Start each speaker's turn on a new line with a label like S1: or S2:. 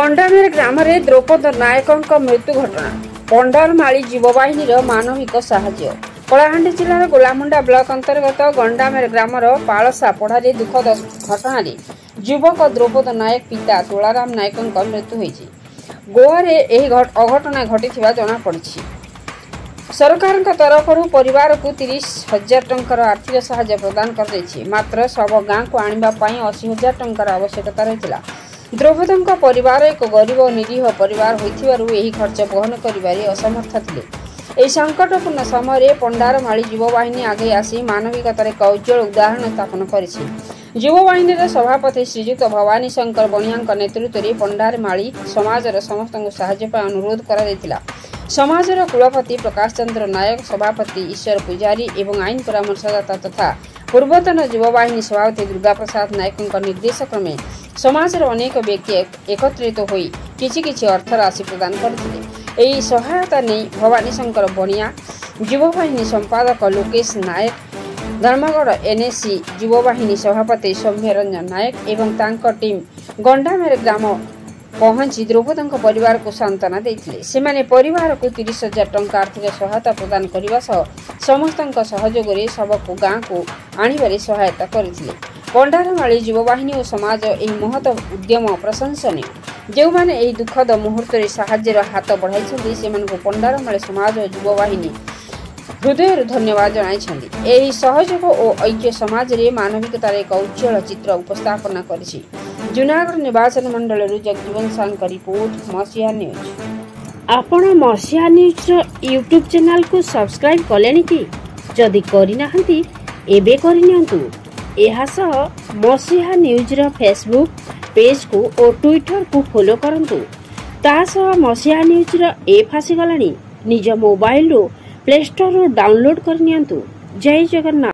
S1: गंडामेर ग्राम में द्रौपद नायकों मृत्यु घटना पंडारमाली जीववाहिनी मानविक साहाय्य कलाहांडी जिलार गोलामुंडा ब्लॉक अंतर्गत गंडामेर ग्राम पालसा पढ़ारे दुखद घटना युवक द्रौपद नायक पिता तुलाराम नायकों मृत्यु होती गोवा में अघटना घटी जमापड़ी। सरकार तरफ परिवार को 30,000 टंकार आर्थिक साहाय्य प्रदान कर मात्र सब गाँव को आने 80,000 टंकार आवश्यकता रही। द्रौपद परिवार एक गरीब और निरीह परिवार होइथिबारु एही खर्च बहन करिबारे असमर्थ थिले। एही संकटपूर्ण समय पंडारमाली युववाहिनी आगे आसी मानविकतार एक उज्जवल उदाहरण स्थापन करिछि। युववाहिनी सभापति श्रीजुक्त भवानी शंकर बणिया नेतृत्व में पंडारमाली समाजर समस्त साहाय्य अनुरोध कर समाजर कुलपति प्रकाश चंद्र नायक, सभापति ईश्वर पुजारी एवं आईन परामर्शदाता तथा पूर्वतन युववाहिनी सभापति दुर्गा प्रसाद नायकों निर्देश क्रमे समाजर अनेक व्यक्ति एकत्रित होई किछि अर्थ राशि प्रदान करथिले। एही सहायता नहीं भवानी शंकर बणिया, युववाहिनी संपादक लोकेश नायक, धर्मगढ़ एनएससी युववाहिनी सभापति सौम्य रंजन नायक एवं तांकर टीम गंडामेर ग्राम पहुंची द्रौपद परिवार को सांत्वना देथिले। सेमाने परिवार को 30,000 टंका आर्थिक सहायता प्रदान करने समस्त सहयोग सबको गाँव को आने सहायता करथिले। पंडारमाली युववाहिनी और समाज यह महत उद्यम प्रशंसनीय। जो मैंने यह दुखद मुहूर्त साहाय्यर हाथ बढ़ाई से पंडारमाली समाज और युववाहिनी हृदय धन्यवाद जनाई। यह सहयोग और ऐक्य समाज रे मानविकतार एक उज्जवल चित्र उपस्थापन करिछि। जूनागढ़ निर्वाचन मंडल जगजीवन साल का रिपोर्ट मसीहा न्यूज।
S2: आपण मसीहा न्यूज यूट्यूब चैनल को सब्सक्राइब कलेनि कि जदि करिनाहंती एबे करिनियंतु। एहा सह मसीहा न्यूज रो फेसबुक पेज को और ट्विटर को फॉलो करंतु। ता सह मसीहा न्यूज रो ऐप आसी गलानी। निज मोबाइल रो प्ले स्टोर रो डाउनलोड करनियंतु। जय जगन्नाथ।